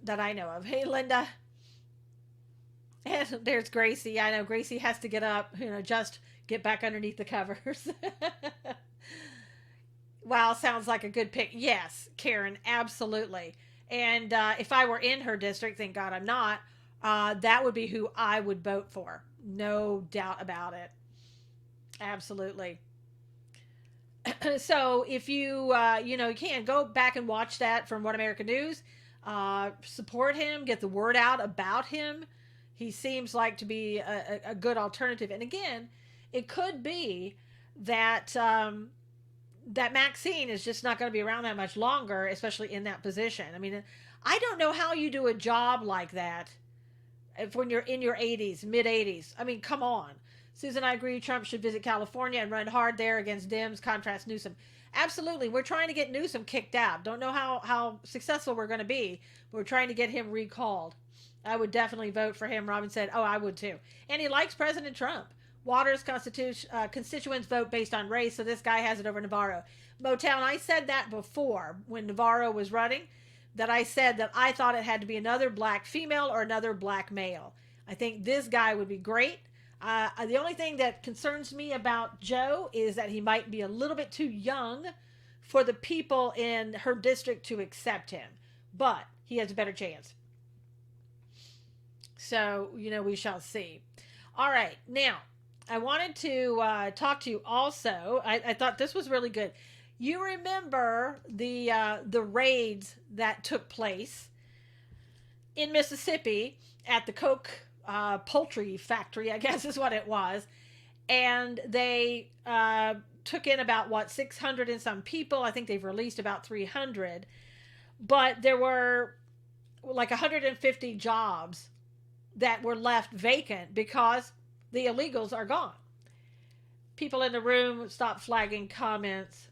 that I know of. Hey, Linda. And there's Gracie. I know Gracie has to get up, just get back underneath the covers. Wow, sounds like a good pick. Yes, Karen, absolutely. And if I were in her district, thank God I'm not, that would be who I would vote for. No doubt about it. Absolutely. So if you, you can go back and watch that from One America News. Support him, get the word out about him. He seems like to be a good alternative. And again, it could be that that Maxine is just not going to be around that much longer, especially in that position. I mean, I don't know how you do a job like that when you're in your 80s, mid 80s. I mean, come on. Susan, I agree. Trump should visit California and run hard there against Dems, contrast Newsom. Absolutely. We're trying to get Newsom kicked out. Don't know how successful we're going to be, but we're trying to get him recalled. I would definitely vote for him. Robin said, oh, I would too. And he likes President Trump. Waters constituents vote based on race, so this guy has it over Navarro. Motown, I said that before when Navarro was running, that I said that I thought it had to be another black female or another black male. I think this guy would be great. The only thing that concerns me about Joe is that he might be a little bit too young for the people in her district to accept him, but he has a better chance. So, we shall see. All right. Now, I wanted to talk to you also. I thought this was really good. You remember the raids that took place in Mississippi at the Coke poultry factory, I guess is what it was. And they took in about, 600 and some people. I think they've released about 300. But there were like 150 jobs that were left vacant because the illegals are gone. People in the room stopped flagging comments.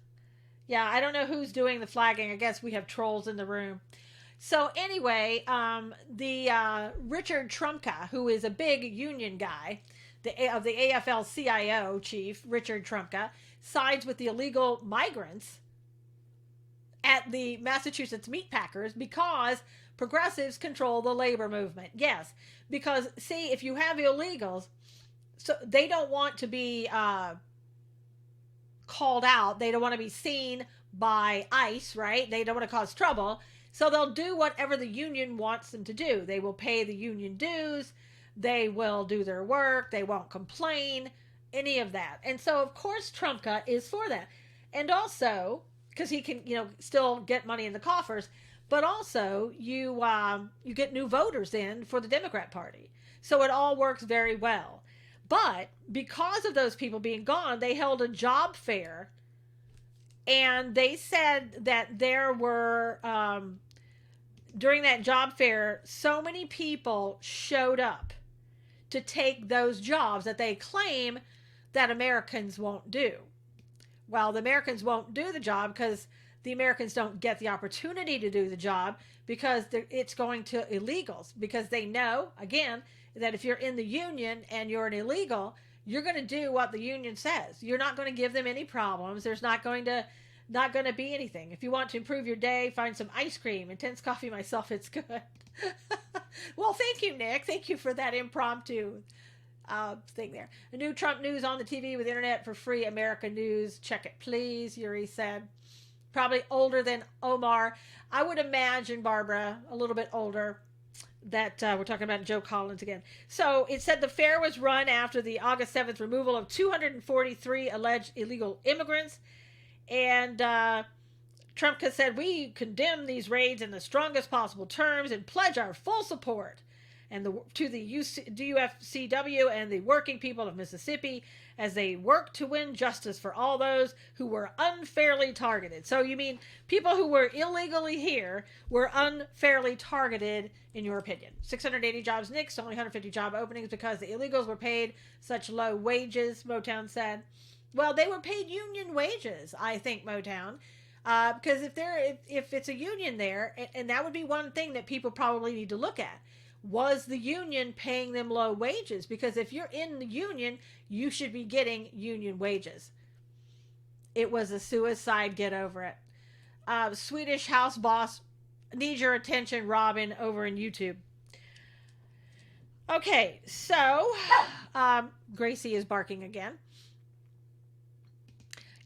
Yeah, I don't know who's doing the flagging. I guess we have trolls in the room. So anyway, the Richard Trumka, who is a big union guy, of the AFL-CIO chief, Richard Trumka, sides with the illegal migrants at the Massachusetts meat packers because progressives control the labor movement. Yes, because see, if you have illegals, so they don't want to be called out. They don't want to be seen by ICE, right? They don't want to cause trouble. So they'll do whatever the union wants them to do. They will pay the union dues. They will do their work. They won't complain, any of that. And so, of course, Trumka is for that. And also, because he can, still get money in the coffers, but also you get new voters in for the Democrat Party. So it all works very well. But because of those people being gone, they held a job fair, and they said that there were, during that job fair, so many people showed up to take those jobs that they claim that Americans won't do. Well, the Americans won't do the job because the Americans don't get the opportunity to do the job because it's going to illegals, because they know, again, that if you're in the union and you're an illegal, you're going to do what the union says. You're not going to give them any problems. There's not going to be anything. If you want to improve your day, find some ice cream. Intense coffee myself, it's good. Well, thank you, Nick. Thank you for that impromptu thing there. A new Trump news on the TV with internet for free. America News. Check it, please, Yuri said. Probably older than Omar. I would imagine, Barbara, a little bit older. That we're talking about Joe Collins again. So it said the fair was run after the August 7th removal of 243 alleged illegal immigrants. And Trump has said, we condemn these raids in the strongest possible terms and pledge our full support to the UFCW and the working people of Mississippi as they work to win justice for all those who were unfairly targeted. So you mean people who were illegally here were unfairly targeted, in your opinion? 680 jobs nixed, only 150 job openings because the illegals were paid such low wages, Motown said. Well, they were paid union wages, I think, Motown. Because if it's a union there, and that would be one thing that people probably need to look at. Was the union paying them low wages? Because if you're in the union, you should be getting union wages. It was a suicide. Get over it. Swedish house boss needs your attention, Robin, over in YouTube. Okay, so Gracie is barking again.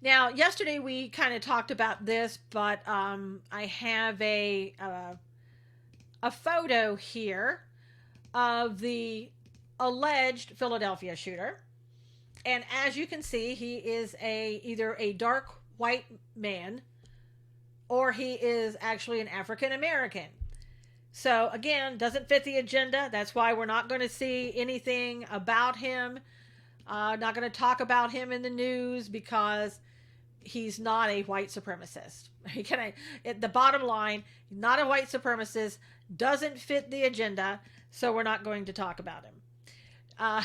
Now, yesterday we kind of talked about this, but I have a photo here of the alleged Philadelphia shooter. And as you can see, he is either a dark white man or he is actually an African American. So again, doesn't fit the agenda. That's why we're not going to see anything about him. Not going to talk about him in the news because he's not a white supremacist. The bottom line, not a white supremacist, doesn't fit the agenda, so we're not going to talk about him.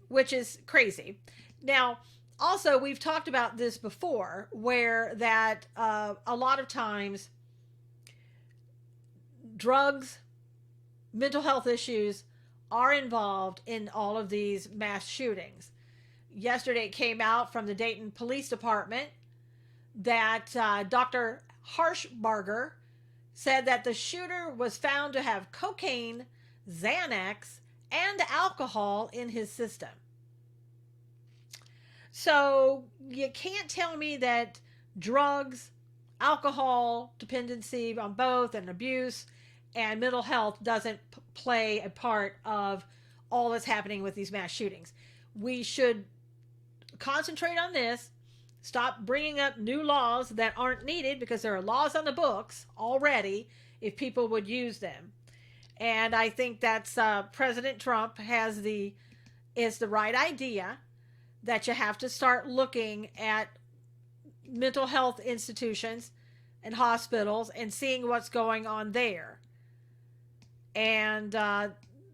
Which is crazy. Now, also, we've talked about this before, where that a lot of times drugs, mental health issues are involved in all of these mass shootings. Yesterday it came out from the Dayton Police Department that Dr. Harshbarger said that the shooter was found to have cocaine, Xanax, and alcohol in his system. So you can't tell me that drugs, alcohol dependency on both, and abuse, and mental health doesn't play a part of all that's happening with these mass shootings. We should concentrate on this. Stop bringing up new laws that aren't needed, because there are laws on the books already if people would use them. And I think that's President Trump is the right idea, that you have to start looking at mental health institutions and hospitals and seeing what's going on there. And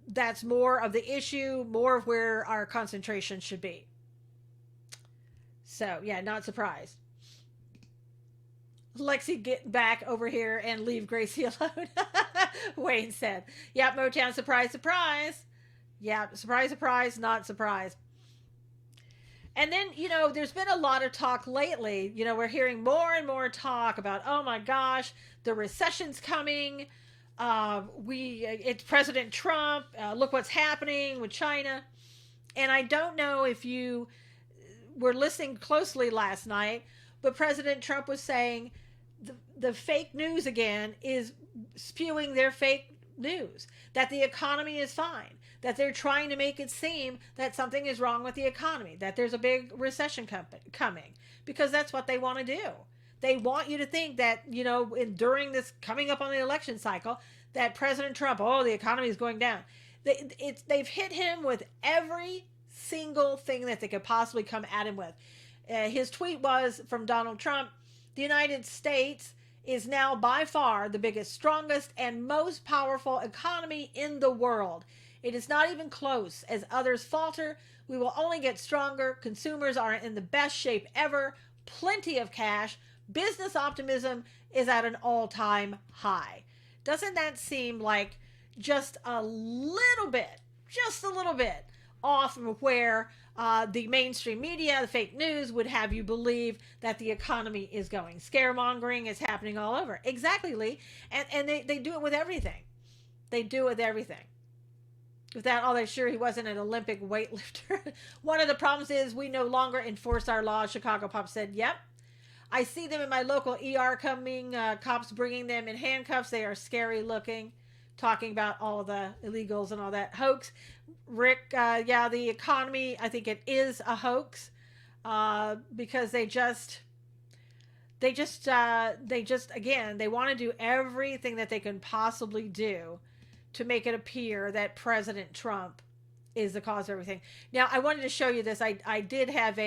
that's more of the issue, more of where our concentration should be. So, yeah, not surprised. Lexi, get back over here and leave Gracie alone. Wayne said. Yep, Motown, surprise, surprise. Yeah, surprise, surprise, not surprise. And then, there's been a lot of talk lately. We're hearing more and more talk about, oh my gosh, the recession's coming. It's President Trump. Look what's happening with China. And I don't know if you were listening closely last night, but President Trump was saying the fake news again is spewing their fake news, that the economy is fine, that they're trying to make it seem that something is wrong with the economy, that there's a big recession coming, because that's what they want to do. They want you to think that, during this coming up on the election cycle, that President Trump, the economy is going down. They've hit him with every single thing that they could possibly come at him with. His tweet was from Donald Trump: the United States is now by far the biggest, strongest, and most powerful economy in the world. It is not even close. As others falter, we will only get stronger. Consumers are in the best shape ever. Plenty of cash. Business optimism is at an all-time high. Doesn't that seem like just a little bit off of where the mainstream media, the fake news, would have you believe that the economy is going? Scaremongering is happening all over. Exactly, Lee. And they do it with everything. They do it with everything. With that, they're sure he wasn't an Olympic weightlifter. One of the problems is we no longer enforce our laws, Chicago Pop said. Yep. I see them in my local ER coming, cops bringing them in handcuffs. They are scary looking, talking about all the illegals and all that hoax. Rick, the economy, I think it is a hoax, because they want to do everything that they can possibly do to make it appear that President Trump is the cause of everything. Now, I wanted to show you this. I did have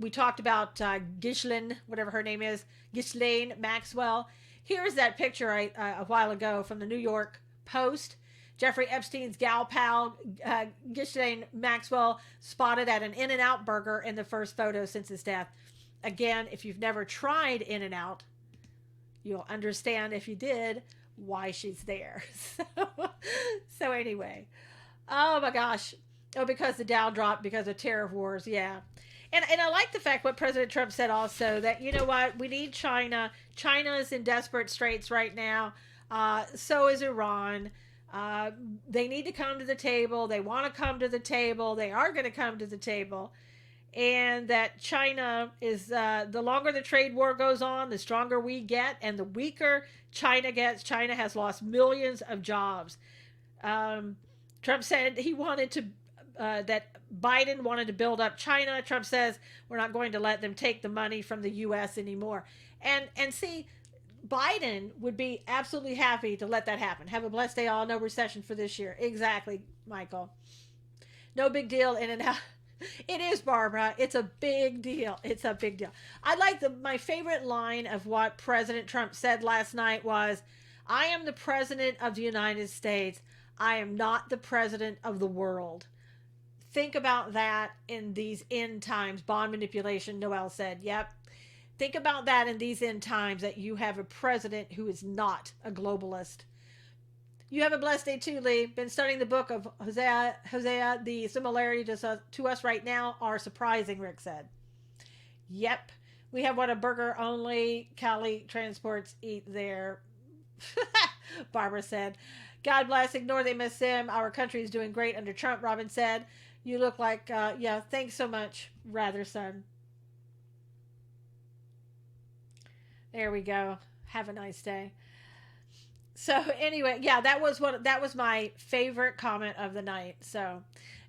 we talked about Ghislaine, whatever her name is, Ghislaine Maxwell. Here's that picture a while ago from the New York Post. Jeffrey Epstein's gal pal, Ghislaine Maxwell, spotted at an In-N-Out burger in the first photo since his death. Again, if you've never tried In-N-Out, you'll understand, if you did, why she's there. So anyway, oh my gosh. Oh, because the Dow dropped because of tariff wars. Yeah. And I like the fact what President Trump said also, that, you know what, we need China. China is in desperate straits right now. So is Iran. They need to come to the table. They want to come to the table. They are going to come to the table. And that China is, the longer the trade war goes on, the stronger we get. And the weaker China gets. China has lost millions of jobs. Trump said he wanted to, that Biden wanted to build up China. Trump says we're not going to let them take the money from the U.S. anymore. And see, Biden would be absolutely happy to let that happen. Have a blessed day all. No recession for this year. Exactly, Michael. No big deal. In and out. It is, Barbara. It's a big deal. It's a big deal. I like my favorite line of what President Trump said last night was, I am the president of the United States. I am not the president of the world. Think about that in these end times. Bond manipulation, Noel said. Yep. Think about that in these end times, that you have a president who is not a globalist. You have a blessed day too, Lee. Been studying the book of Hosea. The similarities to us right now are surprising, Rick said. Yep. We have what a burger only Cali transports eat there. Barbara said. God bless. Ignore they miss him. Our country is doing great under Trump, Robin said. You look like, thanks so much, rather, son. There we go. Have a nice day. So anyway, yeah, that was my favorite comment of the night. So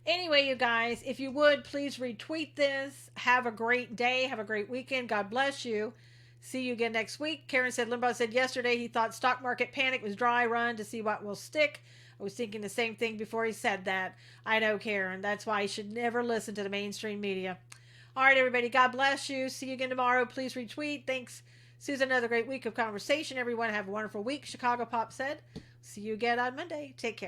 anyway, you guys, if you would please retweet this. Have a great day. Have a great weekend. God bless you. See you again next week. Karen said Limbaugh said yesterday he thought stock market panic was dry run to see what will stick. I was thinking the same thing before he said that. I know, Karen. That's why you should never listen to the mainstream media. All right, everybody. God bless you. See you again tomorrow. Please retweet. Thanks, Susan. Another great week of conversation. Everyone have a wonderful week. Chicago Pop said. See you again on Monday. Take care.